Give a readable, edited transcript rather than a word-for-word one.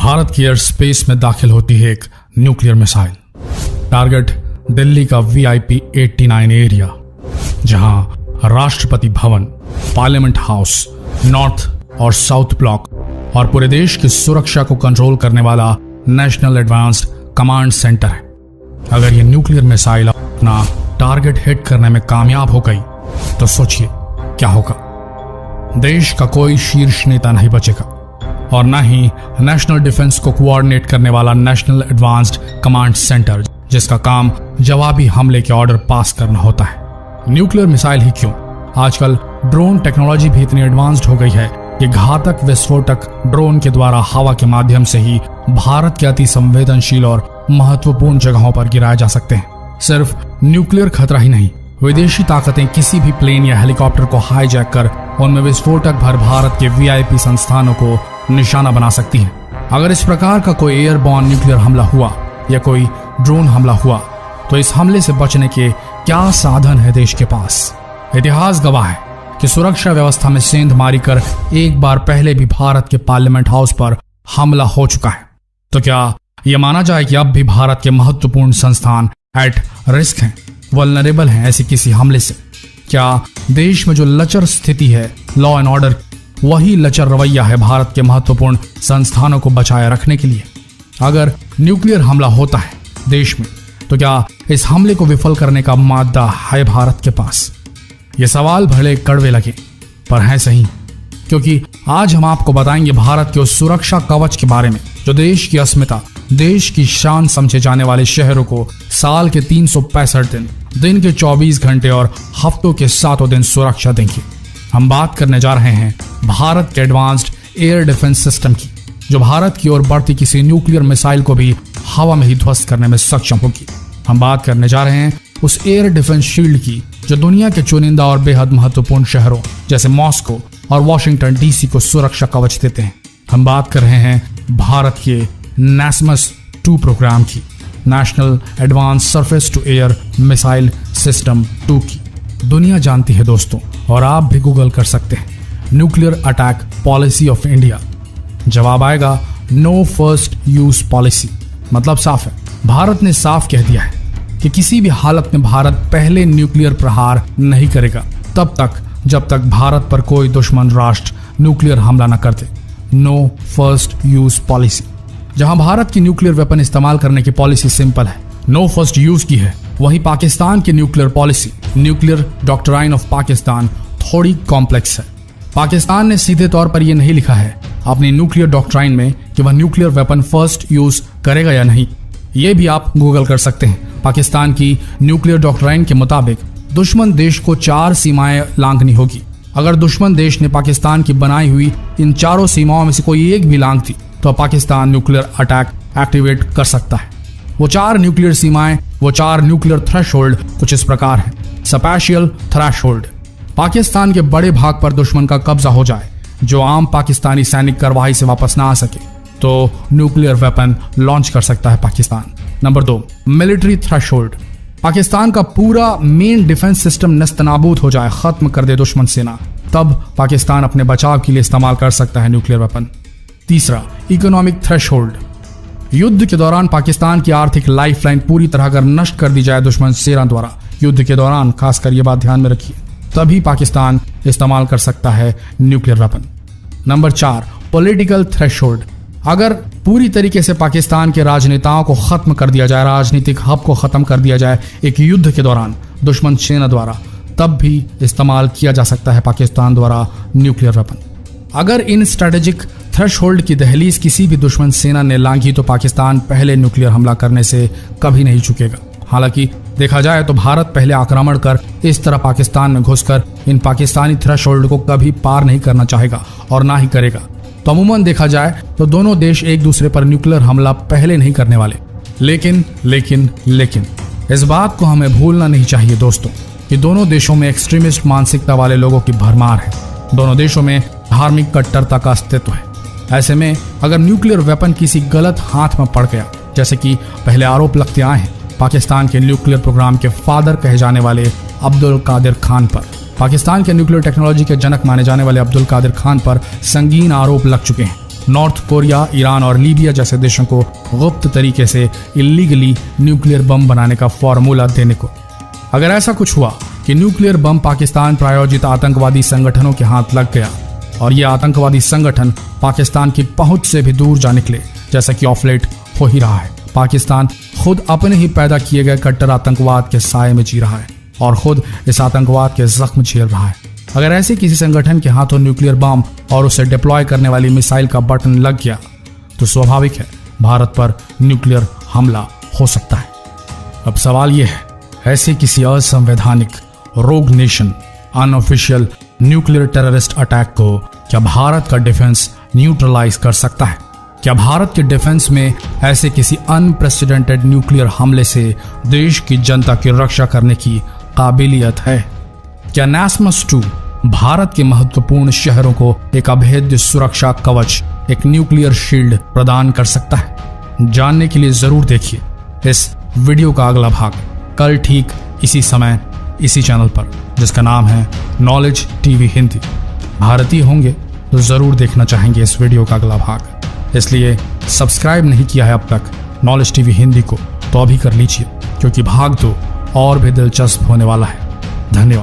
भारत की air space में दाखिल होती है एक न्यूक्लियर मिसाइल। टारगेट दिल्ली का VIP 89 एरिया, जहां Rashtrapati Bhavan, parliament house, north और साउथ ब्लॉक और पूरे देश की सुरक्षा को कंट्रोल करने वाला नेशनल एडवांस्ड कमांड सेंटर है। अगर ये न्यूक्लियर मिसाइल अपना टारगेट हिट करने में कामयाब हो गई तो सोचिए क्या होगा। देश का कोई शीर्ष नेता नहीं बचेगा और न ही नेशनल डिफेंस को कोऑर्डिनेट करने वाला नेशनल एडवांस्ड कमांड सेंटर, जिसका काम जवाबी हमले के ऑर्डर पास करना होता है। न्यूक्लियर मिसाइल ही क्यों, आजकल ड्रोन टेक्नोलॉजी भी इतनी एडवांस्ड हो गई है कि घातक विस्फोटक ड्रोन के द्वारा हवा के माध्यम से ही भारत के अति संवेदनशील और महत्वपूर्ण जगहों पर गिराए जा सकते हैं। सिर्फ न्यूक्लियर खतरा ही नहीं, विदेशी ताकतें किसी भी प्लेन या हेलीकॉप्टर को हाईजैक कर उनमें विस्फोटक भर भारत के VIP संस्थानों को निशाना बना सकती हैं। अगर इस प्रकार का कोई एयरबॉर्न न्यूक्लियर हमला हुआ या कोई ड्रोन हमला हुआ तो इस हमले से बचने के क्या साधन है देश के पास। इतिहास गवाह है कि सुरक्षा व्यवस्था में सेंधमारी कर एक बार पहले भी भारत के पार्लियामेंट हाउस पर हमला हो चुका है। तो क्या यह माना जाए कि अब भी भारत के महत्वपूर्ण संस्थान एट रिस्क हैं, वल्नरेबल हैं ऐसे किसी हमले से? क्या देश में जो लचर स्थिति है लॉ एंड ऑर्डर, वही लचर रवैया है भारत के महत्वपूर्ण संस्थानों को बचाए रखने के लिए? अगर न्यूक्लियर हमला होता है देश में तो क्या इस हमले को विफल करने का मादा है भारत के पास? ये सवाल भले कड़वे लगे पर हैं सही, क्योंकि आज हम आपको बताएंगे भारत के उस सुरक्षा कवच के बारे में जो देश की अस्मिता, देश की शान समझे जाने वाले शहरों को साल के 365 दिन के 24 घंटे और हफ्तों के 7 दिन सुरक्षा देंगे। हम बात करने जा रहे हैं भारत के एडवांस्ड एयर डिफेंस सिस्टम की, जो भारत की ओर बढ़ती किसी न्यूक्लियर मिसाइल को भी हवा में ही ध्वस्त करने में सक्षम होगी। हम बात करने जा रहे हैं उस एयर डिफेंस शील्ड की जो दुनिया के चुनिंदा और बेहद महत्वपूर्ण शहरों जैसे मॉस्को और वॉशिंगटन DC को सुरक्षा कवच देते हैं। हम बात कर रहे हैं भारत के NASAMS 2 प्रोग्राम की, national advanced surface to air missile system 2 की। दुनिया जानती है दोस्तों, और आप भी गूगल कर सकते हैं, nuclear attack policy of India. जवाब आएगा नो फर्स्ट यूज पॉलिसी। मतलब साफ है, भारत ने साफ कह दिया है कि किसी भी हालत में भारत पहले न्यूक्लियर प्रहार नहीं करेगा तब तक जब तक भारत पर कोई दुश्मन राष्ट्र न्यूक्लियर हमला न कर दे। No first use policy. जहां भारत की न्यूक्लियर वेपन इस्तेमाल करने की पॉलिसी सिंपल है, नो फर्स्ट यूज की है, वहीं पाकिस्तान की nuclear policy, nuclear doctrine of Pakistan, थोड़ी कॉम्प्लेक्स है। पाकिस्तान ने सीधे तौर पर यह नहीं लिखा है अपनी न्यूक्लियर डॉक्ट्राइन में कि वह न्यूक्लियर वेपन फर्स्ट यूज करेगा या नहीं। ये भी आप गूगल कर सकते हैं। पाकिस्तान की न्यूक्लियर डॉक्ट्राइन के मुताबिक दुश्मन देश को 4 सीमाएं लांघनी होगी। अगर दुश्मन देश ने पाकिस्तान की बनाई हुई इन 4 सीमाओं में से कोई एक भी लांघ दी तो पाकिस्तान न्यूक्लियर अटैक एक्टिवेट कर सकता है। वो 4 न्यूक्लियर सीमाएं, वो 4 न्यूक्लियर थ्रेशोल्ड कुछ इस प्रकार है। स्पैशियल थ्रेशोल्ड, पाकिस्तान के बड़े भाग पर दुश्मन का कब्जा हो जाए जो आम पाकिस्तानी सैनिक कार्रवाई से वापस ना आ सके तो न्यूक्लियर वेपन लॉन्च कर सकता है Pakistan. Number 2, military threshold, Pakistan का पूरा मेन डिफेंस सिस्टम नस्तनाबूद हो जाए, खत्म कर दे दुश्मन सेना, तब पाकिस्तान अपने बचाव के लिए इस्तेमाल कर सकता है न्यूक्लियर वेपन। तीसरा, इकोनॉमिक थ्रेशोल्ड, युद्ध के दौरान पाकिस्तान की आर्थिक लाइफलाइन पूरी तरह अगर नष्ट कर दी जाए दुश्मन सेना द्वारा, युद्ध के दौरान खासकर ये बात ध्यान में रखिए, तभी पाकिस्तान इस्तेमाल कर सकता है nuclear weapon. Number 4, political threshold, अगर पूरी तरीके से पाकिस्तान के राजनेताओं को खत्म कर दिया जाए, राजनीतिक हब को खत्म कर दिया जाए एक युद्ध के दौरान दुश्मन सेना द्वारा, तब भी इस्तेमाल किया जा सकता है पाकिस्तान द्वारा न्यूक्लियर वेपन। अगर इन स्ट्रेटेजिक थ्रेशोल्ड की दहलीज किसी भी दुश्मन सेना ने लांघी तो पाकिस्तान पहले न्यूक्लियर हमला करने से कभी नहीं चुकेगा। हालांकि देखा जाए तो भारत पहले आक्रमण कर इस तरह पाकिस्तान में घुसकर इन पाकिस्तानी थ्रेशोल्ड को कभी पार नहीं करना चाहेगा और ना ही करेगा। तो अमूमन देखा जाए तो दोनों देश एक दूसरे पर न्यूक्लियर हमला पहले नहीं करने वाले। लेकिन इस बात को हमें भूलना नहीं चाहिए दोस्तों कि दोनों देशों में एक्सट्रीमिस्ट मानसिकता वाले लोगों की भरमार है। दोनों देशों में धार्मिक कट्टरता का अस्तित्व है। ऐसे में अगर न्यूक्लियर वेपन किसी गलत हाथ में पड़ गया, जैसे कि पहले आरोप लगते आए हैं पाकिस्तान के न्यूक्लियर प्रोग्राम के फादर कहे जाने वाले अब्दुल कादिर खान पर, पाकिस्तान के न्यूक्लियर टेक्नोलॉजी के जनक माने जाने वाले अब्दुल कादिर खान पर संगीन आरोप लग चुके हैं। नॉर्थ कोरिया, ईरान और लीबिया जैसे देशों को गुप्त तरीके से इलीगली न्यूक्लियर बम बनाने का फॉर्मूला देने को। अगर ऐसा कुछ हुआ कि न्यूक्लियर बम पाकिस्तान प्रायोजित आतंकवादी संगठनों के हाथ लग गया और ये आतंकवादी संगठन पाकिस्तान की पहुंच से भी दूर जा निकले, जैसा कि ऑफ लेट हो ही रहा है, पाकिस्तान खुद अपने ही पैदा किए गए कट्टर आतंकवाद के साए में जी रहा है और खुद इस आतंकवाद के जख्म झेल रहा है। अगर ऐसे किसी संगठन के हाथों न्यूक्लियर बम और उसे डिप्लॉय करने वाली मिसाइल का बटन लग गया तो स्वाभाविक है भारत पर न्यूक्लियर हमला हो सकता है। अब सवाल यह है, ऐसे किसी असंवैधानिक रोग nation unofficial nuclear terrorist attack को क्या भारत का डिफेंस न्यूट्रलाइज कर सकता है? क्या भारत के डिफेंस में ऐसे किसी अनप्रेसिडेंटेड न्यूक्लियर हमले से देश की जनता की रक्षा करने की काबिलियत है? क्या NASAMS 2 भारत के महत्वपूर्ण शहरों को एक अभेद्य सुरक्षा कवच, एक न्यूक्लियर शील्ड प्रदान कर सकता है? जानने के लिए जरूर देखिए इस वीडियो का अगला भाग कल ठीक इसी समय इसी चैनल पर, जिसका नाम है नॉलेज टीवी हिंदी। भारतीय होंगे तो जरूर देखना चाहेंगे इस वीडियो का अगला भाग, इसलिए सब्सक्राइब नहीं किया है अब तक नॉलेज टीवी हिंदी को तो अभी कर लीजिए, क्योंकि भाग 2 और भी दिलचस्प होने वाला है। धन्यवाद।